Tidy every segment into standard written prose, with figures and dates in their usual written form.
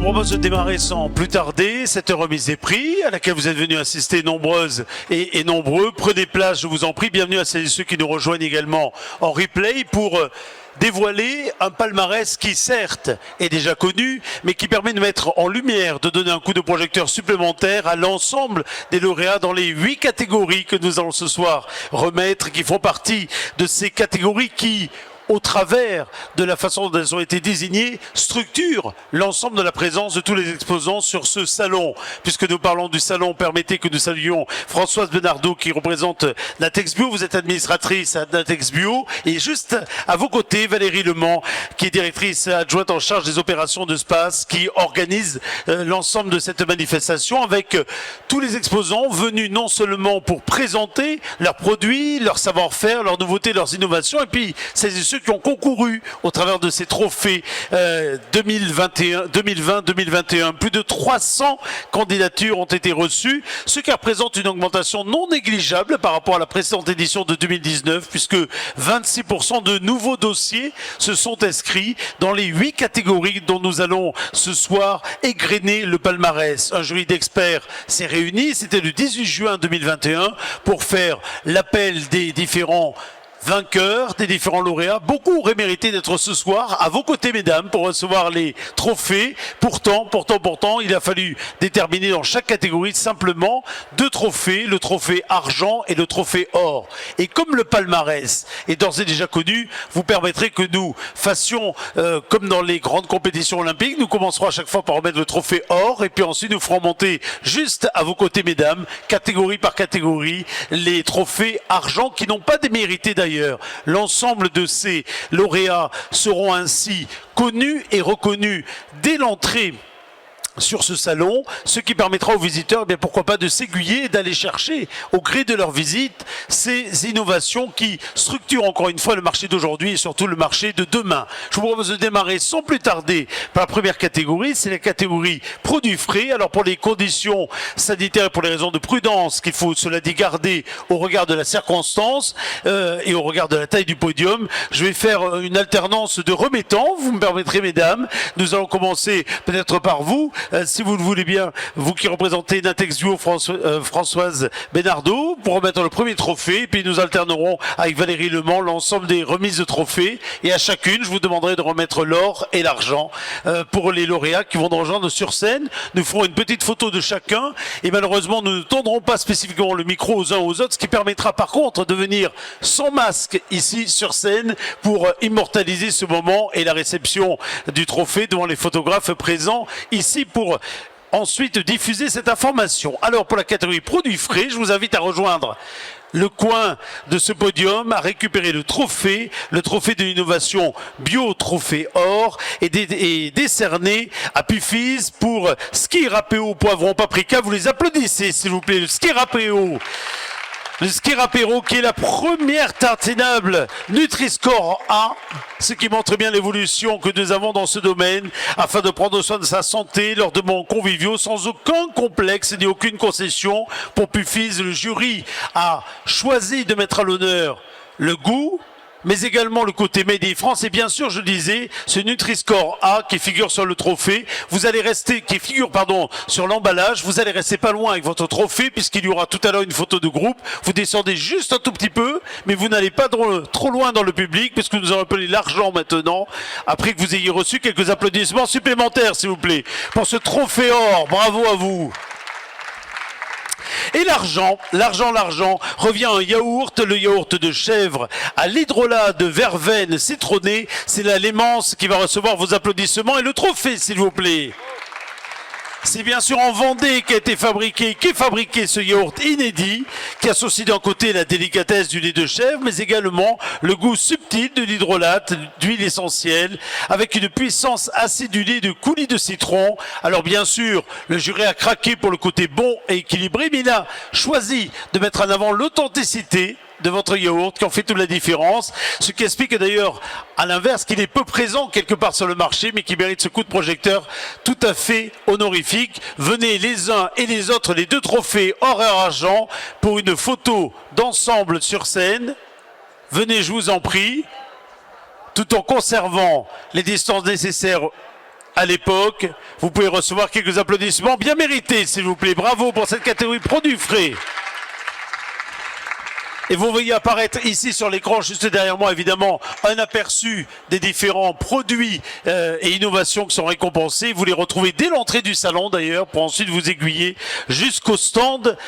propose de démarrer sans plus tarder cette remise des prix à laquelle vous êtes venus assister nombreuses et nombreux. Prenez place, je vous en prie. Bienvenue à celles et ceux qui nous rejoignent également en replay pour dévoiler un palmarès qui certes est déjà connu, mais qui permet de mettre en lumière, de donner un coup de projecteur supplémentaire à l'ensemble des lauréats dans les 8 catégories que nous allons ce soir remettre, qui font partie de ces catégories qui, au travers de la façon dont elles ont été désignées, structure l'ensemble de la présence de tous les exposants sur ce salon. Puisque nous parlons du salon, permettez que nous saluions Françoise Benardeau qui représente Natex Bio. Vous êtes administratrice à Natex Bio. Et juste à vos côtés, Valérie Lemans, qui est directrice adjointe en charge des opérations de Space, qui organise l'ensemble de cette manifestation avec tous les exposants venus non seulement pour présenter leurs produits, leur savoir-faire, leurs nouveautés, leurs innovations, et puis celles et ceux qui ont concouru au travers de ces trophées 2020-2021. Plus de 300 candidatures ont été reçues, ce qui représente une augmentation non négligeable par rapport à la précédente édition de 2019, puisque 26% de nouveaux dossiers se sont inscrits dans les 8 catégories dont nous allons ce soir égrener le palmarès. Un jury d'experts s'est réuni, c'était le 18 juin 2021, pour faire l'appel des différents vainqueurs, des différents lauréats. Beaucoup auraient mérité d'être ce soir à vos côtés, mesdames, pour recevoir les trophées. Pourtant, il a fallu déterminer dans chaque catégorie simplement 2 trophées, le trophée argent et le trophée or. Et comme le palmarès est d'ores et déjà connu, vous permettrez que nous fassions comme dans les grandes compétitions olympiques. Nous commencerons à chaque fois par remettre le trophée or et puis ensuite nous ferons monter juste à vos côtés, mesdames, catégorie par catégorie, les trophées argent qui n'ont pas démérité d'ailleurs. L'ensemble de ces lauréats seront ainsi connus et reconnus dès l'entrée sur ce salon, ce qui permettra aux visiteurs, bien pourquoi pas, de s'aiguiller et d'aller chercher au gré de leur visite ces innovations qui structurent encore une fois le marché d'aujourd'hui et surtout le marché de demain. Je vous propose de démarrer sans plus tarder par la première catégorie, c'est la catégorie produits frais. Alors pour les conditions sanitaires et pour les raisons de prudence qu'il faut, cela dit, garder au regard de la circonstance et au regard de la taille du podium, je vais faire une alternance de remettants. Vous me permettrez, mesdames, nous allons commencer peut-être par vous. Si vous le voulez bien, vous qui représentez Natex Bio, Françoise Benardeau, pour remettre le premier trophée, et puis nous alternerons avec Valérie Lemans l'ensemble des remises de trophées, et à chacune, je vous demanderai de remettre l'or et l'argent pour les lauréats qui vont nous rejoindre sur scène. Nous ferons une petite photo de chacun, et malheureusement, nous ne tendrons pas spécifiquement le micro aux uns aux autres, ce qui permettra par contre de venir sans masque ici sur scène pour immortaliser ce moment et la réception du trophée devant les photographes présents ici pour ensuite diffuser cette information. Alors pour la catégorie produits frais, je vous invite à rejoindre le coin de ce podium, à récupérer le trophée de l'innovation bio trophée or et décerné à Puffiz pour ski râpéo poivron paprika. Vous les applaudissez s'il vous plaît, le ski râpéo. Le ski râpéo qui est la première tartinable Nutri-Score A, ce qui montre bien l'évolution que nous avons dans ce domaine afin de prendre soin de sa santé lors de moments conviviaux sans aucun complexe ni aucune concession. Pour Puffiz, le jury a choisi de mettre à l'honneur le goût, mais également le côté Made in France et bien sûr, je disais, ce Nutri-Score A qui figure sur le trophée, sur l'emballage, vous allez rester pas loin avec votre trophée puisqu'il y aura tout à l'heure une photo de groupe. Vous descendez juste un tout petit peu, mais vous n'allez pas trop loin dans le public puisque nous allons appeler l'argent maintenant, après que vous ayez reçu quelques applaudissements supplémentaires, s'il vous plaît, pour ce trophée or. Bravo à vous. Et l'argent revient un yaourt, le yaourt de chèvre à l'hydrolat de verveine citronnée. C'est la Lémence qui va recevoir vos applaudissements et le trophée, s'il vous plaît. C'est bien sûr en Vendée qu'est fabriqué ce yaourt inédit, qui associe d'un côté la délicatesse du lait de chèvre, mais également le goût subtil de l'hydrolate, d'huile essentielle, avec une puissance acidulée de coulis de citron. Alors bien sûr, le jury a craqué pour le côté bon et équilibré, mais il a choisi de mettre en avant l'authenticité de votre yaourt qui en fait toute la différence, ce qui explique d'ailleurs à l'inverse qu'il est peu présent quelque part sur le marché mais qui mérite ce coup de projecteur tout à fait honorifique. Venez les uns et les autres, les 2 trophées or et argent pour une photo d'ensemble sur scène. Venez, je vous en prie, tout en conservant les distances nécessaires à l'époque. Vous pouvez recevoir quelques applaudissements bien mérités, s'il vous plaît. Bravo pour cette catégorie produits frais. Et vous voyez apparaître ici sur l'écran, juste derrière moi, évidemment, un aperçu des différents produits et innovations qui sont récompensés. Vous les retrouvez dès l'entrée du salon, d'ailleurs, pour ensuite vous aiguiller jusqu'au stand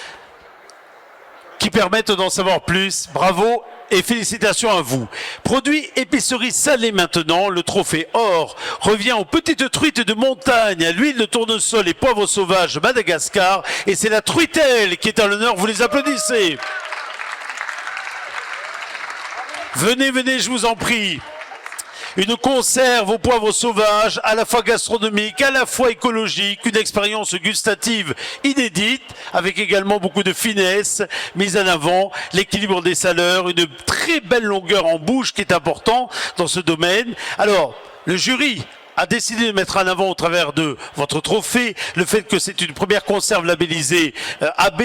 qui permettent d'en savoir plus. Bravo et félicitations à vous. Produit épicerie salée maintenant, le trophée or revient aux petites truites de montagne, à l'huile de tournesol et poivre sauvage Madagascar. Et c'est la truitelle qui est à l'honneur, vous les applaudissez. Venez, venez, je vous en prie. Une conserve au poivre sauvage, à la fois gastronomique, à la fois écologique, une expérience gustative inédite, avec également beaucoup de finesse, mise en avant, l'équilibre des saveurs, une très belle longueur en bouche qui est important dans ce domaine. Alors, le jury a décidé de mettre en avant au travers de votre trophée le fait que c'est une première conserve labellisée AB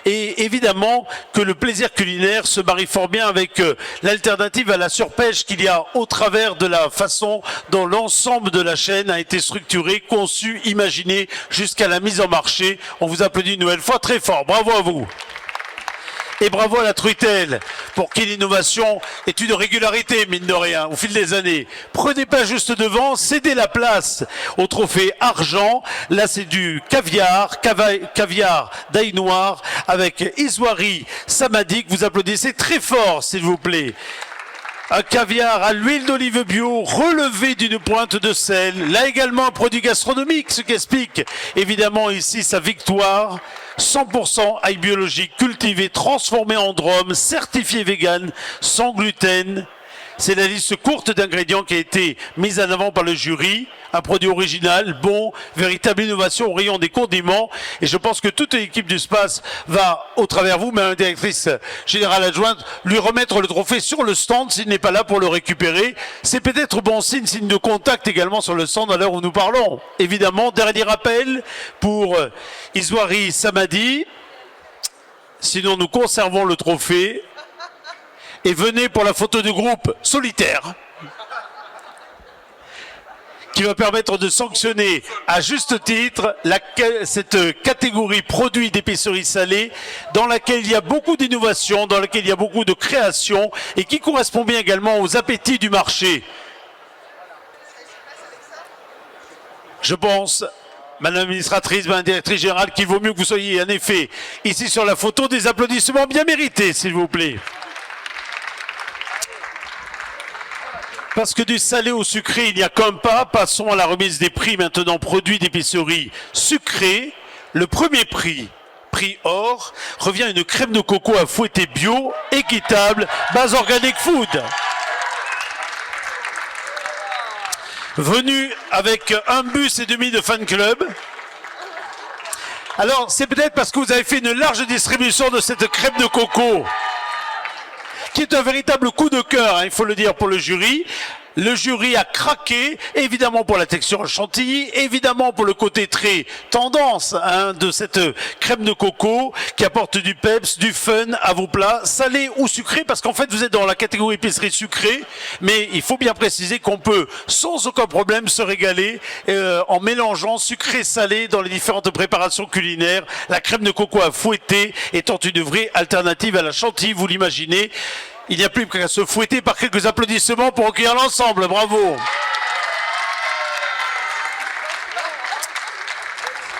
et évidemment que le plaisir culinaire se marie fort bien avec l'alternative à la surpêche qu'il y a au travers de la façon dont l'ensemble de la chaîne a été structuré, conçu, imaginé jusqu'à la mise en marché. On vous applaudit une nouvelle fois très fort. Bravo à vous. Et bravo à la truitelle, pour qui l'innovation est une régularité, mine de rien, au fil des années. Prenez pas juste devant, cédez la place au trophée argent. Là, c'est du caviar, caviar d'ail noir, avec Iswari Samadik. Vous applaudissez très fort, s'il vous plaît. Un caviar à l'huile d'olive bio, relevé d'une pointe de sel. Là également un produit gastronomique, ce qui explique évidemment ici sa victoire. 100% ail biologique, cultivé, transformé en drôme, certifié vegan, sans gluten. C'est la liste courte d'ingrédients qui a été mise en avant par le jury. Un produit original, bon, véritable innovation au rayon des condiments. Et je pense que toute l'équipe du SPAS va, au travers vous, Madame la directrice générale adjointe, lui remettre le trophée sur le stand s'il n'est pas là pour le récupérer. C'est peut-être bon signe de contact également sur le stand à l'heure où nous parlons. Évidemment, dernier appel pour Iswari Samadi. Sinon, nous conservons le trophée. Et venez pour la photo du groupe solitaire qui va permettre de sanctionner à juste titre cette catégorie produits d'épicerie salée dans laquelle il y a beaucoup d'innovation, dans laquelle il y a beaucoup de création et qui correspond bien également aux appétits du marché. Je pense, Madame l'administratrice, Madame la directrice générale, qu'il vaut mieux que vous soyez en effet ici sur la photo. Des applaudissements bien mérités, s'il vous plaît. Parce que du salé au sucré, il n'y a qu'un pas. Passons à la remise des prix maintenant. Produits d'épicerie sucrés. Le premier prix, prix or, revient à une crème de coco à fouetter bio, équitable, base organic food. Venu avec un bus et demi de fan club. Alors, c'est peut-être parce que vous avez fait une large distribution de cette crème de coco, qui est un véritable coup de cœur, hein, il faut le dire, pour le jury. Le jury a craqué, évidemment pour la texture chantilly, évidemment pour le côté très tendance de cette crème de coco qui apporte du peps, du fun à vos plats, salés ou sucrés, parce qu'en fait vous êtes dans la catégorie épicerie sucrée, mais il faut bien préciser qu'on peut sans aucun problème se régaler en mélangeant sucré-salé dans les différentes préparations culinaires. La crème de coco à fouetter étant une vraie alternative à la chantilly, vous l'imaginez. Il n'y a plus qu'à se fouetter par quelques applaudissements pour recueillir l'ensemble. Bravo.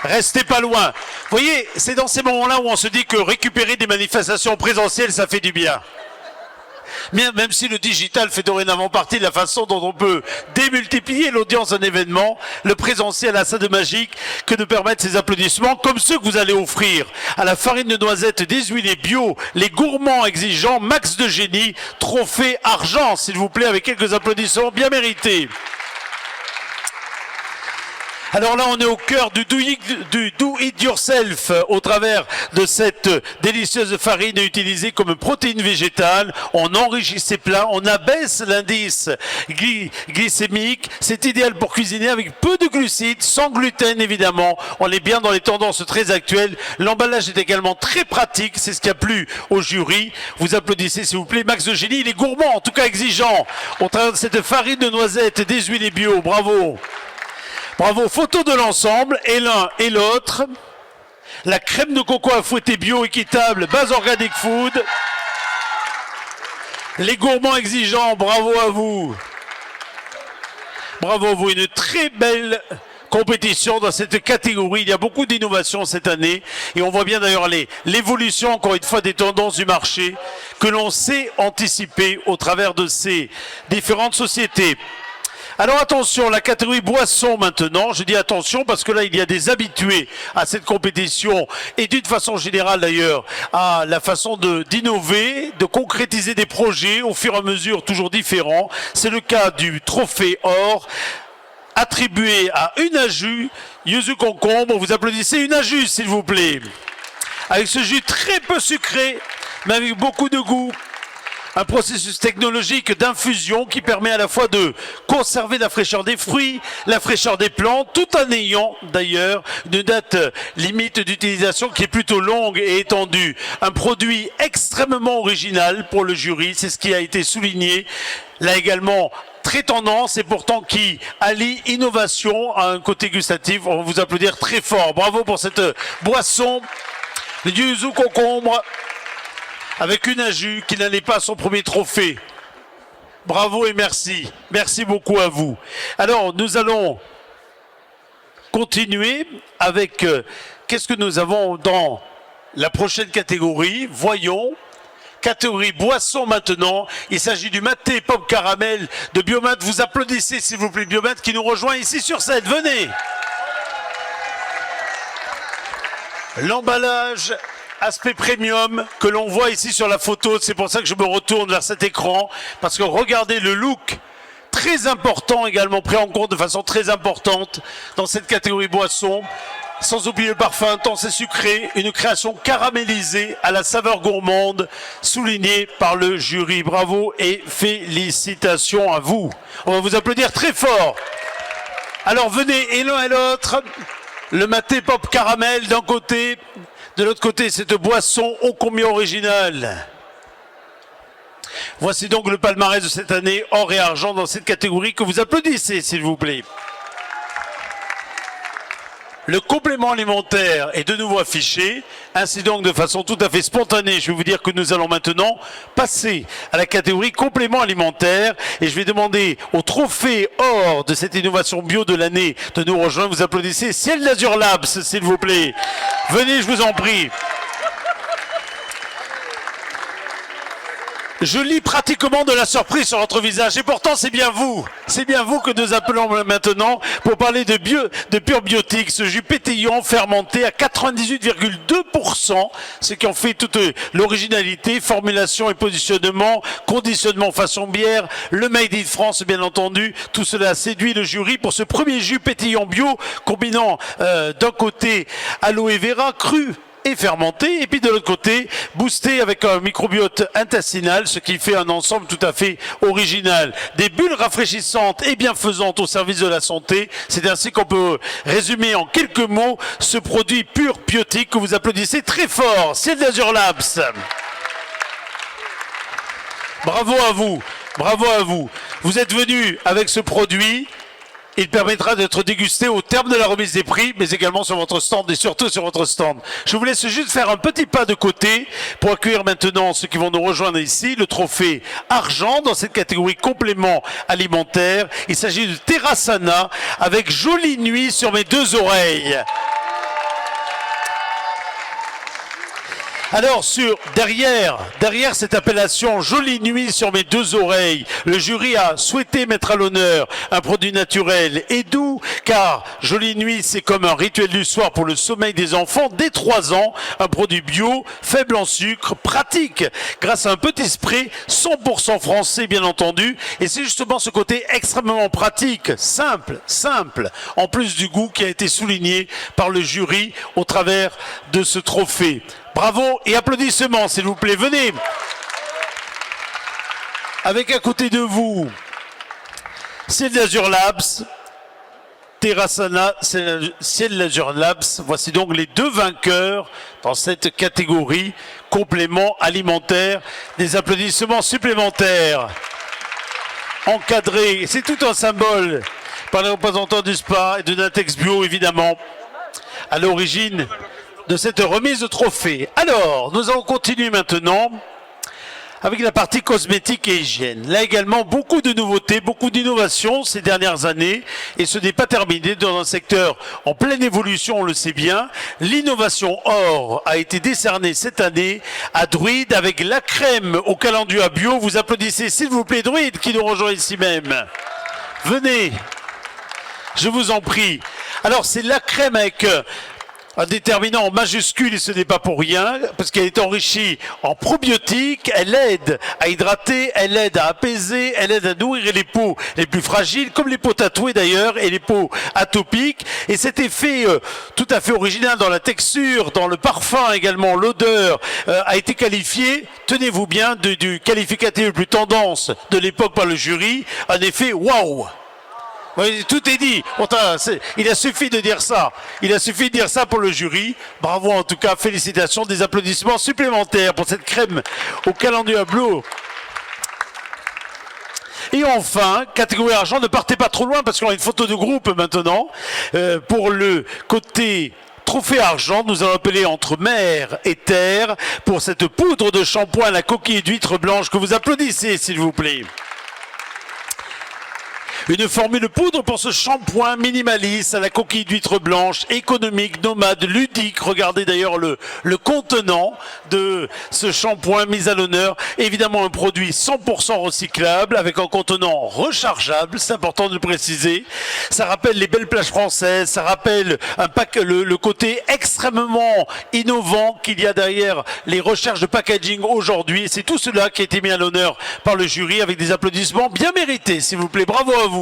Restez pas loin. Vous voyez, c'est dans ces moments-là où on se dit que récupérer des manifestations présentielles, ça fait du bien. Même si le digital fait dorénavant partie de la façon dont on peut démultiplier l'audience d'un événement, le présentiel a ça de magique que de permettre ces applaudissements comme ceux que vous allez offrir à la farine de noisette déshuilée bio, les gourmands exigeants, Max de Génie, trophée argent, s'il vous plaît, avec quelques applaudissements bien mérités. Alors là, on est au cœur du do it yourself au travers de cette délicieuse farine utilisée comme protéine végétale. On enrichit ses plats, on abaisse l'indice glycémique. C'est idéal pour cuisiner avec peu de glucides, sans gluten évidemment. On est bien dans les tendances très actuelles. L'emballage est également très pratique, c'est ce qui a plu au jury. Vous applaudissez s'il vous plaît. Max de Génie, il est gourmand, en tout cas exigeant, au travers de cette farine de noisette déshuilée bio. Bravo. Bravo, photo de l'ensemble, et l'un et l'autre. La crème de coco à fouetter bio équitable, base organic food. Les gourmands exigeants, bravo à vous. Bravo à vous, une très belle compétition dans cette catégorie. Il y a beaucoup d'innovations cette année et on voit bien d'ailleurs l'évolution, encore une fois, des tendances du marché que l'on sait anticiper au travers de ces différentes sociétés. Alors attention, la catégorie boisson maintenant, je dis attention parce que là il y a des habitués à cette compétition et d'une façon générale d'ailleurs à la façon d'innover, de concrétiser des projets au fur et à mesure toujours différents. C'est le cas du trophée or attribué à Unaju, Yuzu Concombre. Vous applaudissez Unaju s'il vous plaît. Avec ce jus très peu sucré mais avec beaucoup de goût. Un processus technologique d'infusion qui permet à la fois de conserver la fraîcheur des fruits, la fraîcheur des plantes, tout en ayant d'ailleurs une date limite d'utilisation qui est plutôt longue et étendue. Un produit extrêmement original pour le jury, c'est ce qui a été souligné. Là également, très tendance et pourtant qui allie innovation à un côté gustatif. On va vous applaudir très fort. Bravo pour cette boisson, le yuzu concombre. Avec Unaju qui n'allait pas à son premier trophée. Bravo et merci. Merci beaucoup à vous. Alors, nous allons continuer avec qu'est-ce que nous avons dans la prochaine catégorie. Voyons. Catégorie boisson maintenant. Il s'agit du maté pop caramel de Biomat. Vous applaudissez s'il vous plaît Biomat qui nous rejoint ici sur scène. Venez. L'emballage aspect premium que l'on voit ici sur la photo, c'est pour ça que je me retourne vers cet écran, parce que regardez le look très important également, pris en compte de façon très importante dans cette catégorie boisson, sans oublier le parfum, tant c'est sucré, une création caramélisée à la saveur gourmande, soulignée par le jury. Bravo et félicitations à vous. On va vous applaudir très fort. Alors venez, et l'un et l'autre, le maté pop caramel d'un côté, de l'autre côté, cette boisson ô combien originale. Voici donc le palmarès de cette année, or et argent dans cette catégorie que vous applaudissez, s'il vous plaît. Le complément alimentaire est de nouveau affiché, ainsi donc de façon tout à fait spontanée, je vais vous dire que nous allons maintenant passer à la catégorie complément alimentaire et je vais demander au trophée or de cette innovation bio de l'année de nous rejoindre. Vous applaudissez Ciel d'Azur Labs, s'il vous plaît. Venez, je vous en prie. Je lis pratiquement de la surprise sur votre visage et pourtant c'est bien vous que nous appelons maintenant pour parler de Pure Biotique, ce jus pétillant fermenté à 98,2%, ce qui en fait toute l'originalité, formulation et positionnement, conditionnement façon bière, le Made in France bien entendu, tout cela a séduit le jury pour ce premier jus pétillant bio combinant d'un côté aloe vera cru et fermenté, et puis de l'autre côté, boosté avec un microbiote intestinal, ce qui fait un ensemble tout à fait original. Des bulles rafraîchissantes et bienfaisantes au service de la santé, c'est ainsi qu'on peut résumer en quelques mots ce produit Pure Biotique que vous applaudissez très fort. Ciel d'Azur Labs. Bravo à vous, bravo à vous. Vous êtes venus avec ce produit. Il permettra d'être dégusté au terme de la remise des prix, mais également sur votre stand et surtout sur votre stand. Je vous laisse juste faire un petit pas de côté pour accueillir maintenant ceux qui vont nous rejoindre ici, le trophée argent dans cette catégorie complément alimentaire. Il s'agit de Terrasana avec Jolie Nuit sur mes deux oreilles. Alors derrière cette appellation Jolie Nuit sur mes deux oreilles, le jury a souhaité mettre à l'honneur un produit naturel et doux, car Jolie Nuit c'est comme un rituel du soir pour le sommeil des enfants dès 3 ans, un produit bio, faible en sucre, pratique, grâce à un petit spray 100% français bien entendu, et c'est justement ce côté extrêmement pratique, simple, en plus du goût qui a été souligné par le jury au travers de ce trophée. Bravo et applaudissements s'il vous plaît, venez. Avec à côté de vous, Ciel d'Azur Labs, Terrasana, Ciel d'Azur Labs. Voici donc les deux vainqueurs dans cette catégorie complément alimentaire. Des applaudissements supplémentaires. Encadrés, c'est tout un symbole. par les représentants du SPA et de Natex Bio, évidemment, à l'origine de cette remise de trophée. Alors, nous allons continuer maintenant avec la partie cosmétique et hygiène. Là également, beaucoup de nouveautés, beaucoup d'innovations ces dernières années, et ce n'est pas terminé dans un secteur en pleine évolution, on le sait bien. L'innovation or a été décernée cette année à Druide avec la crème au calendula bio. Vous applaudissez s'il vous plaît Druide qui nous rejoint ici même. Venez, je vous en prie. Alors c'est la crème avec un déterminant en majuscule, et ce n'est pas pour rien, parce qu'elle est enrichie en probiotiques, elle aide à hydrater, elle aide à apaiser, elle aide à nourrir les peaux les plus fragiles, comme les peaux tatouées d'ailleurs, et les peaux atopiques. Et cet effet tout à fait original dans la texture, dans le parfum également, l'odeur, a été qualifié, tenez-vous bien, du qualificatif le plus tendance de l'époque par le jury, un effet waouh. Oui, tout est dit. Il a suffi de dire ça. Il a suffi de dire ça pour le jury. Bravo en tout cas, félicitations, des applaudissements supplémentaires pour cette crème au calendula bleu. Et enfin, catégorie argent, ne partez pas trop loin parce qu'on a une photo de groupe maintenant. Pour le côté trophée argent, nous allons appeler entre mer et terre pour cette poudre de shampoing à la coquille d'huître blanche que vous applaudissez s'il vous plaît. Une formule poudre pour ce shampoing minimaliste à la coquille d'huître blanche, économique, nomade, ludique. Regardez d'ailleurs le contenant de ce shampoing mis à l'honneur. Évidemment un produit 100% recyclable avec un contenant rechargeable, c'est important de le préciser. Ça rappelle les belles plages françaises, ça rappelle le côté extrêmement innovant qu'il y a derrière les recherches de packaging aujourd'hui. C'est tout cela qui a été mis à l'honneur par le jury avec des applaudissements bien mérités, s'il vous plaît. Bravo à vous.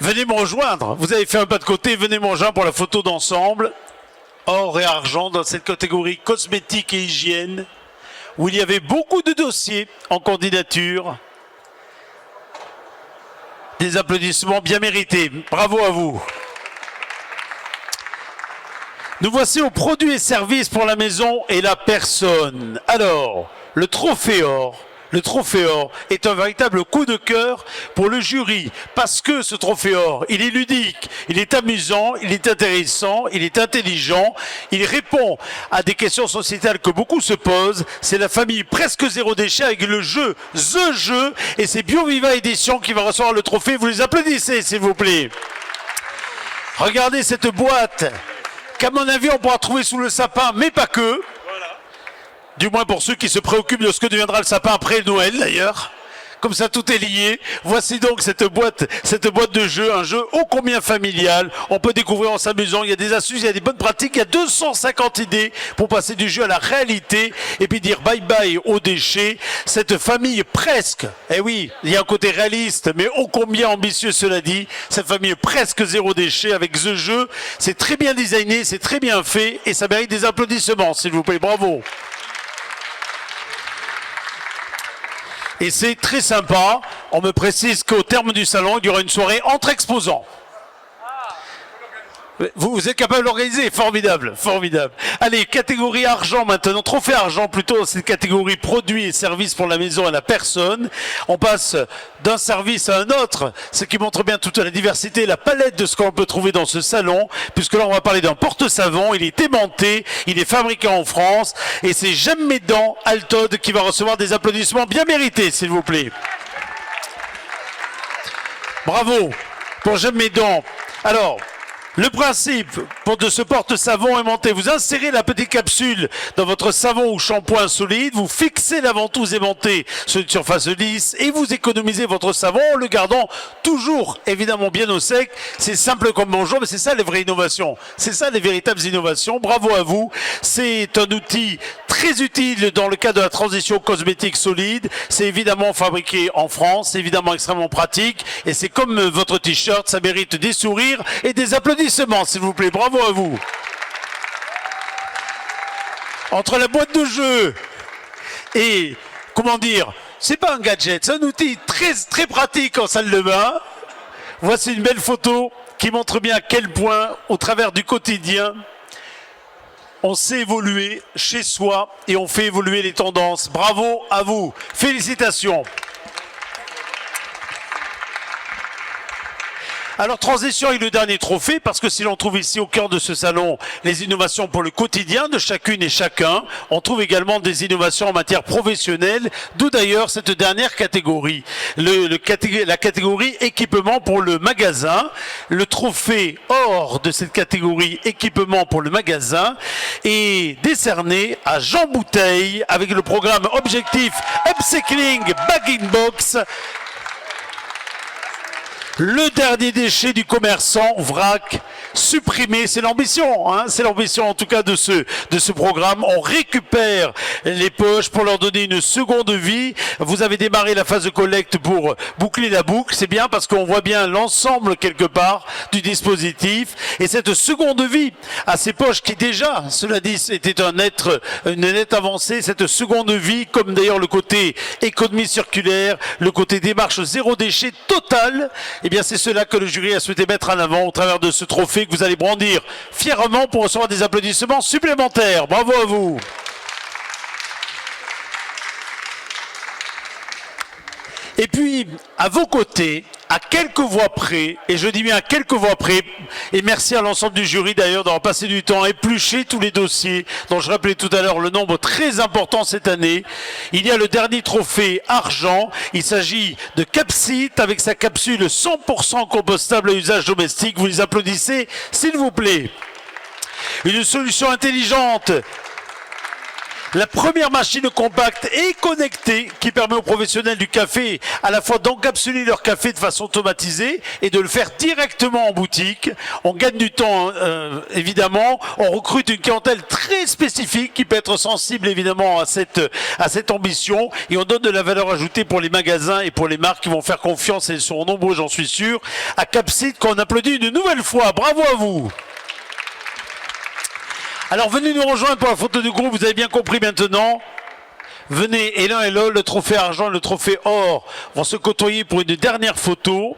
Venez me rejoindre, vous avez fait un pas de côté, venez me rejoindre pour la photo d'ensemble, or et argent dans cette catégorie cosmétique et hygiène, où il y avait beaucoup de dossiers en candidature. Des applaudissements bien mérités, bravo à vous. Nous voici aux produits et services pour la maison et la personne. Alors, le trophée or est un véritable coup de cœur pour le jury, parce que ce trophée or, il est ludique, il est amusant, il est intéressant, il est intelligent, il répond à des questions sociétales que beaucoup se posent. C'est la famille presque zéro déchet avec le jeu, The Jeu, et c'est BioViva Édition qui va recevoir le trophée. Vous les applaudissez s'il vous plaît. Regardez cette boîte qu'à mon avis on pourra trouver sous le sapin, mais pas que. Du moins pour ceux qui se préoccupent de ce que deviendra le sapin après Noël d'ailleurs. Comme ça tout est lié. Voici donc cette boîte de jeu, un jeu ô combien familial. On peut découvrir en s'amusant, il y a des astuces, il y a des bonnes pratiques, il y a 250 idées pour passer du jeu à la réalité et puis dire bye bye aux déchets. Cette famille presque, eh oui, il y a un côté réaliste mais ô combien ambitieux cela dit, cette famille presque zéro déchet avec The Jeu, c'est très bien designé, c'est très bien fait et ça mérite des applaudissements s'il vous plaît, bravo. Et c'est très sympa, on me précise qu'au terme du salon, il y aura une soirée entre exposants. Vous êtes capable d'organiser, formidable, formidable. Allez, catégorie argent maintenant, trophée argent plutôt, c'est catégorie produits et services pour la maison et la personne. On passe d'un service à un autre, ce qui montre bien toute la diversité, la palette de ce qu'on peut trouver dans ce salon, puisque là on va parler d'un porte-savon, il est aimanté, il est fabriqué en France, et c'est J'aime mes dents, Altod, qui va recevoir des applaudissements bien mérités, s'il vous plaît. Bravo pour J'aime mes dents. Alors, le principe de ce porte-savon aimanté, vous insérez la petite capsule dans votre savon ou shampoing solide, vous fixez la ventouse aimantée sur une surface lisse et vous économisez votre savon en le gardant toujours évidemment bien au sec. C'est simple comme bonjour, mais c'est ça les vraies innovations. C'est ça les véritables innovations. Bravo à vous. C'est un outil très utile dans le cas de la transition cosmétique solide. C'est évidemment fabriqué en France, c'est évidemment extrêmement pratique et c'est comme votre t-shirt, ça mérite des sourires et des applaudissements s'il vous plaît, bravo à vous. Entre la boîte de jeu et, comment dire, c'est pas un gadget, c'est un outil très, très pratique en salle de bain. Voici une belle photo qui montre bien à quel point, au travers du quotidien, on sait évoluer chez soi et on fait évoluer les tendances. Bravo à vous, félicitations. Alors, transition avec le dernier trophée, parce que si l'on trouve ici au cœur de ce salon les innovations pour le quotidien de chacune et chacun, on trouve également des innovations en matière professionnelle, d'où d'ailleurs cette dernière catégorie, la catégorie équipement pour le magasin. Le trophée or de cette catégorie équipement pour le magasin est décerné à Jean Bouteille avec le programme Objectif Upcycling Bag in Box. Le dernier déchet du commerçant, vrac, supprimé, c'est l'ambition, hein, c'est l'ambition en tout cas de ce programme. On récupère les poches pour leur donner une seconde vie. Vous avez démarré la phase de collecte pour boucler la boucle, c'est bien parce qu'on voit bien l'ensemble quelque part du dispositif et cette seconde vie à ces poches qui déjà, cela dit, était une nette avancée, cette seconde vie, comme d'ailleurs le côté économie circulaire, le côté démarche zéro déchet total. Eh bien, c'est cela que le jury a souhaité mettre en avant au travers de ce trophée que vous allez brandir fièrement pour recevoir des applaudissements supplémentaires. Bravo à vous. Et puis, à vos côtés, à quelques voix près, et je dis bien à quelques voix près, et merci à l'ensemble du jury d'ailleurs d'avoir passé du temps à éplucher tous les dossiers, dont je rappelais tout à l'heure le nombre très important cette année. Il y a le dernier trophée argent, il s'agit de Capsite avec sa capsule 100% compostable à usage domestique. Vous les applaudissez, s'il vous plaît. Une solution intelligente. La première machine compacte et connectée qui permet aux professionnels du café à la fois d'encapsuler leur café de façon automatisée et de le faire directement en boutique. On gagne du temps évidemment, on recrute une clientèle très spécifique qui peut être sensible évidemment à cette ambition et on donne de la valeur ajoutée pour les magasins et pour les marques qui vont faire confiance, et ils sont nombreux j'en suis sûr, à Capsite qu'on applaudit une nouvelle fois. Bravo à vous. Alors venez nous rejoindre pour la photo du groupe, vous avez bien compris maintenant. Venez, et l'un et l'autre, le trophée argent et le trophée or vont se côtoyer pour une dernière photo.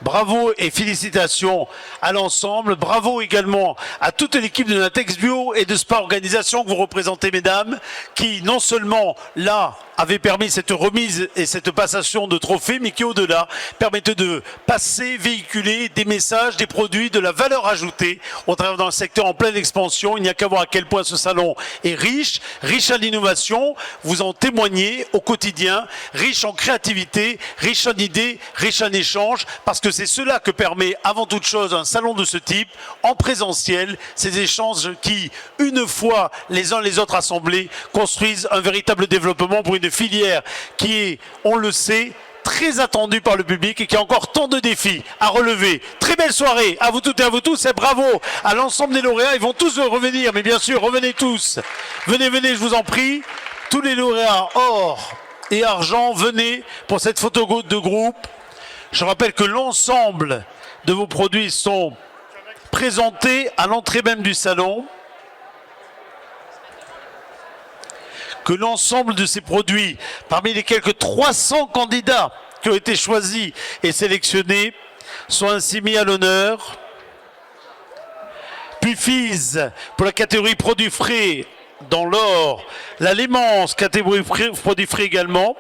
Bravo et félicitations à l'ensemble. Bravo également à toute l'équipe de Natex Bio et de Spa Organisation que vous représentez, mesdames, qui non seulement là avait permis cette remise et cette passation de trophées, mais qui au-delà permettent de passer, véhiculer des messages, des produits, de la valeur ajoutée au travers d'un secteur en pleine expansion. Il n'y a qu'à voir à quel point ce salon est riche, riche à l'innovation, vous en témoignez au quotidien, riche en créativité, riche en idées, riche en échanges, parce que c'est cela que permet avant toute chose un salon de ce type, en présentiel, ces échanges qui, une fois les uns les autres assemblés, construisent un véritable développement pour une filière qui est, on le sait, très attendue par le public et qui a encore tant de défis à relever. Très belle soirée à vous toutes et à vous tous et bravo à l'ensemble des lauréats. Ils vont tous revenir, mais bien sûr, revenez tous. Venez, venez, je vous en prie. Tous les lauréats or et argent, venez pour cette photo de groupe. Je rappelle que l'ensemble de vos produits sont présentés à l'entrée même du salon. Que l'ensemble de ces produits, parmi les quelques 300 candidats qui ont été choisis et sélectionnés, soient ainsi mis à l'honneur. Puis Fise pour la catégorie produits frais dans l'or, la Lémence catégorie produits frais également.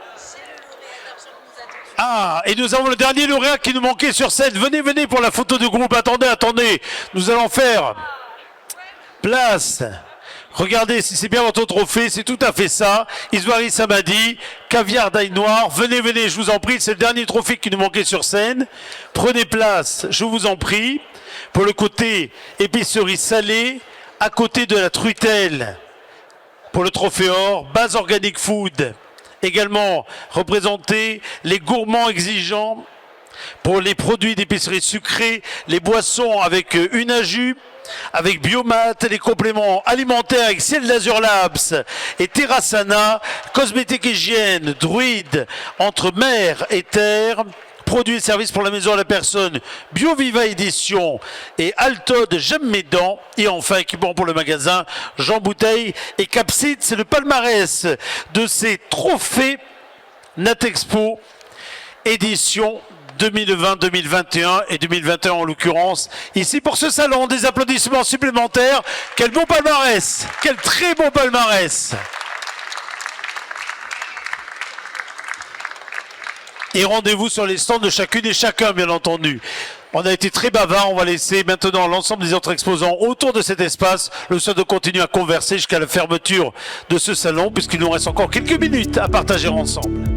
Ah, et nous avons le dernier lauréat qui nous manquait sur scène. Venez, venez pour la photo de groupe. Attendez, attendez. Nous allons faire place. Regardez si c'est bien votre trophée, c'est tout à fait ça. Iswari Samadi, caviar d'ail noir. Venez, venez, je vous en prie. C'est le dernier trophée qui nous manquait sur scène. Prenez place, je vous en prie. Pour le côté épicerie salée, à côté de la truitelle. Pour le trophée or, base organic food. Également représenté les gourmands exigeants. Pour les produits d'épicerie sucrée, les boissons avec une à jus, avec Biomat, les compléments alimentaires avec Ciel d'Azur Labs et Terrasana, cosmétique hygiène, Druide, entre mer et terre, produits et services pour la maison à la personne, BioViva Édition et Altod J'aime mes dents, et enfin équipement pour le magasin, Jean Bouteille et Capsite. C'est le palmarès de ces trophées Natexpo édition 2020, 2021 et 2021 en l'occurrence. Ici pour ce salon, des applaudissements supplémentaires. Quel beau palmarès! Quel très beau palmarès! Et rendez-vous sur les stands de chacune et chacun, bien entendu. On a été très bavard, on va laisser maintenant l'ensemble des autres exposants autour de cet espace le soin de continuer à converser jusqu'à la fermeture de ce salon, puisqu'il nous reste encore quelques minutes à partager ensemble.